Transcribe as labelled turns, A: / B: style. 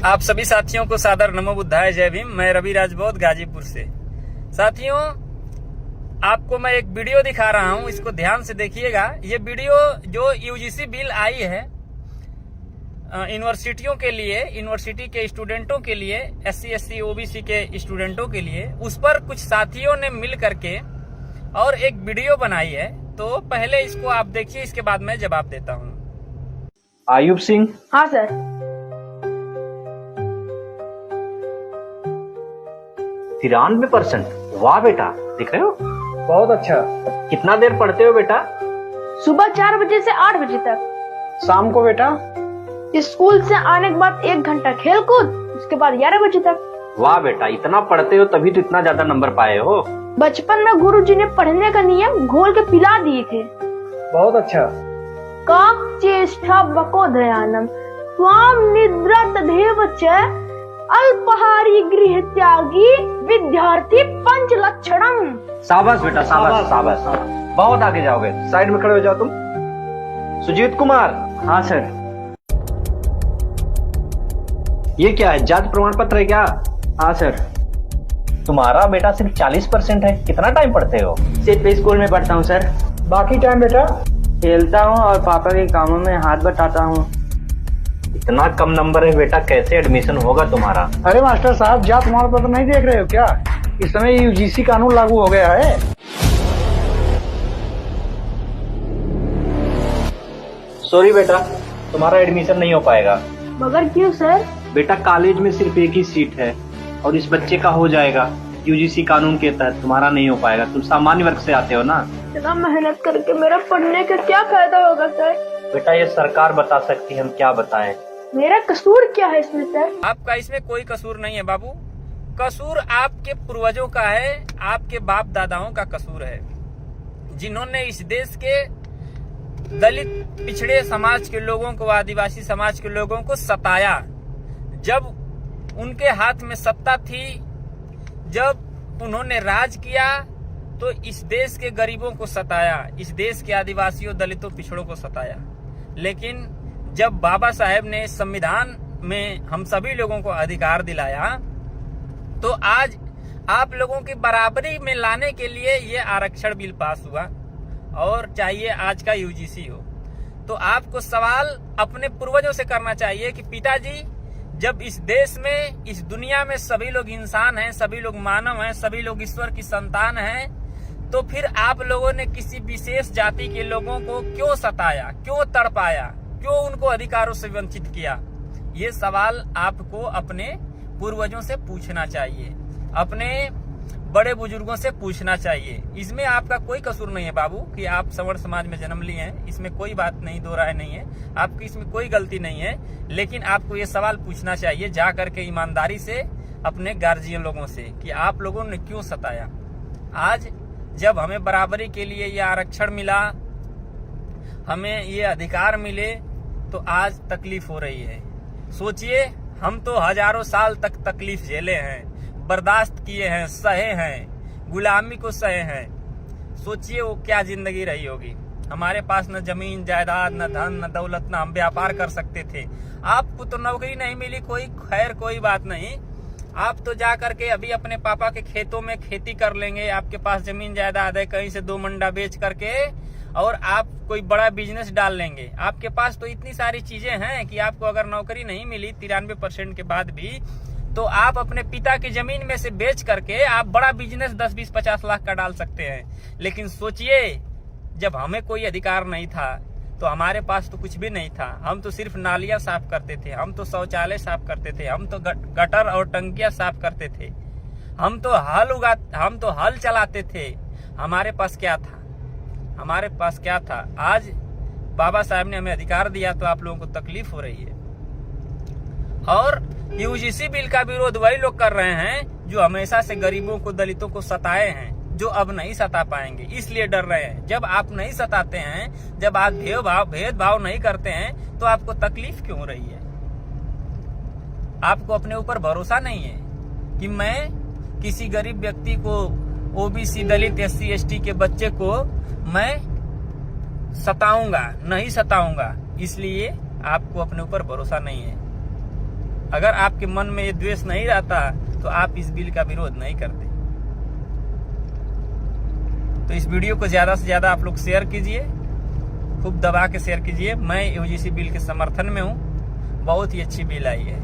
A: आप सभी साथियों को सादर नमो बुद्धाय, जय भीम। मैं रवि राजपूत गाजीपुर से। साथियों, आपको मैं एक वीडियो दिखा रहा हूं, इसको ध्यान से देखिएगा। ये वीडियो जो यूजीसी बिल आई है यूनिवर्सिटियों के लिए, यूनिवर्सिटी के स्टूडेंटों के लिए, एससी एसटी ओबीसी के स्टूडेंटों के लिए, उस पर कुछ साथियों ने मिल करके और एक वीडियो बनाई है। तो पहले इसको आप देखिए, इसके बाद मैं जवाब देता हूँ।
B: आयुब सिंह।
C: हाँ सर।
B: 93%। वाह बेटा, दिख रहे हो?
D: बहुत अच्छा।
B: कितना देर पढ़ते हो बेटा?
C: सुबह 4 बजे से 8 बजे तक।
D: शाम को बेटा?
C: स्कूल से आने के बाद 1 घंटा खेल कूद, उसके बाद 11 बजे तक।
B: वाह बेटा, इतना पढ़ते हो तभी तो इतना ज्यादा नंबर पाए हो।
C: बचपन में गुरुजी ने पढ़ने का नियम घोल के पिला दिए थे।
D: बहुत अच्छा।
C: काक चेष्टा बकोधयानम स्वाम निद्रा तदेव च अल्पहारी गृह त्यागी विद्यार्थी पंच लक्षणम।
B: शाबाश बेटा, शाबाश शाबाश शाबाश। बहुत आगे जाओगे। साइड में खड़े हो जाओ तुम। सुजीत कुमार।
D: हाँ सर।
B: ये क्या है, जाति प्रमाण पत्र है क्या?
D: हाँ सर।
B: तुम्हारा बेटा सिर्फ 40% है। कितना टाइम पढ़ते हो?
D: सिर्फ स्कूल में पढ़ता हूँ सर। बाकी टाइम बेटा खेलता हूँ और पापा के कामों में हाथ बटाता हूँ।
B: इतना कम नंबर है बेटा, कैसे एडमिशन होगा तुम्हारा?
D: अरे मास्टर साहब, जात प्रमाण पत्र नहीं देख रहे हो क्या? इस समय यूजीसी कानून लागू हो गया है।
B: सॉरी बेटा, तुम्हारा एडमिशन नहीं हो पाएगा।
C: मगर क्यों सर?
B: बेटा, कॉलेज में सिर्फ एक ही सीट है और इस बच्चे का हो जाएगा। यूजीसी कानून के तहत तुम्हारा नहीं हो पाएगा। तुम सामान्य वर्ग से आते हो ना।
C: इतना मेहनत करके मेरा पढ़ने का क्या फायदा होगा सर?
B: बेटा, ये सरकार बता सकती है, हम क्या बताएं।
C: मेरा कसूर क्या है इसमें सर?
A: आपका इसमें कोई कसूर नहीं है बाबू। कसूर आपके पूर्वजों का है, आपके बाप दादाओं का कसूर है, जिन्होंने इस देश के दलित पिछड़े समाज के लोगों को, आदिवासी समाज के लोगों को सताया। जब उनके हाथ में सत्ता थी, जब उन्होंने राज किया, तो इस देश के गरीबों को सताया, इस देश के आदिवासियों, दलितों, पिछड़ों को सताया। लेकिन जब बाबा साहेब ने संविधान में हम सभी लोगों को अधिकार दिलाया, तो आज आप लोगों की बराबरी में लाने के लिए ये आरक्षण बिल पास हुआ। और चाहिए आज का यूजीसी हो, तो आपको सवाल अपने पूर्वजों से करना चाहिए कि पिताजी, जब इस देश में, इस दुनिया में सभी लोग इंसान हैं, सभी लोग मानव हैं, सभी लोग ईश्वर की संतान हैं, तो फिर आप लोगों ने किसी विशेष जाति के लोगों को क्यों सताया, क्यों तड़पाया, क्यों उनको अधिकारों से वंचित किया? ये सवाल आपको अपने पूर्वजों से पूछना चाहिए, अपने बड़े बुजुर्गों से पूछना चाहिए। इसमें आपका कोई कसूर नहीं है बाबू कि आप सवर्ण समाज में जन्म लिए हैं। इसमें कोई बात नहीं, दो राय नहीं है, आपकी इसमें कोई गलती नहीं है। लेकिन आपको ये सवाल पूछना चाहिए जा करके ईमानदारी से अपने गार्जियन लोगों से कि आप लोगों ने क्यों सताया। आज जब हमें बराबरी के लिए ये आरक्षण मिला, हमें ये अधिकार मिले, तो आज तकलीफ हो रही है। सोचिए, हम तो हजारों साल तक तकलीफ झेले हैं, बर्दाश्त किए हैं, सहे हैं, गुलामी को सहे हैं। सोचिए वो क्या जिंदगी रही होगी। हमारे पास न जमीन जायदाद, न धन, न दौलत, न हम व्यापार कर सकते थे। आपको तो नौकरी नहीं मिली, कोई खैर, कोई बात नहीं। आप तो जा करके अभी अपने पापा के खेतों में खेती कर लेंगे, आपके पास जमीन जायदाद है, कहीं से 2 मंडा बेच करके और आप कोई बड़ा बिजनेस डाल लेंगे। आपके पास तो इतनी सारी चीजें हैं कि आपको अगर नौकरी नहीं मिली 93% के बाद भी, तो आप अपने पिता की जमीन में से बेच करके आप बड़ा बिजनेस 10, 20, 50 लाख का डाल सकते हैं। लेकिन सोचिए, जब हमें कोई अधिकार नहीं था, तो हमारे पास तो कुछ भी नहीं था। हम तो सिर्फ नालियां साफ करते थे, हम तो शौचालय साफ करते थे, हम तो गटर और टंकियां साफ करते थे, हम तो हल चलाते थे। हमारे पास क्या था? हमारे पास क्या था? आज बाबा साहब ने हमें अधिकार दिया, तो आप लोगों को तकलीफ हो रही है। और यूजीसी बिल का विरोध वही लोग कर रहे हैं जो हमेशा से गरीबों को, दलितों को सताए हैं, जो अब नहीं सता पाएंगे, इसलिए डर रहे हैं। जब आप नहीं सताते हैं, जब आप भेदभाव नहीं करते हैं, तो आपको तकलीफ क्यों हो रही है? आपको अपने ऊपर भरोसा नहीं है कि मैं किसी गरीब व्यक्ति को, ओबीसी, दलित, एससी एसटी के बच्चे को मैं सताऊंगा, नहीं सताऊंगा। इसलिए आपको अपने ऊपर भरोसा नहीं है। अगर आपके मन में ये द्वेष नहीं रहता तो आप इस बिल का विरोध नहीं करते। तो इस वीडियो को ज्यादा से ज्यादा आप लोग शेयर कीजिए, खूब दबा के शेयर कीजिए। मैं यूजीसी बिल के समर्थन में हूँ, बहुत ही अच्छी बिल आई है।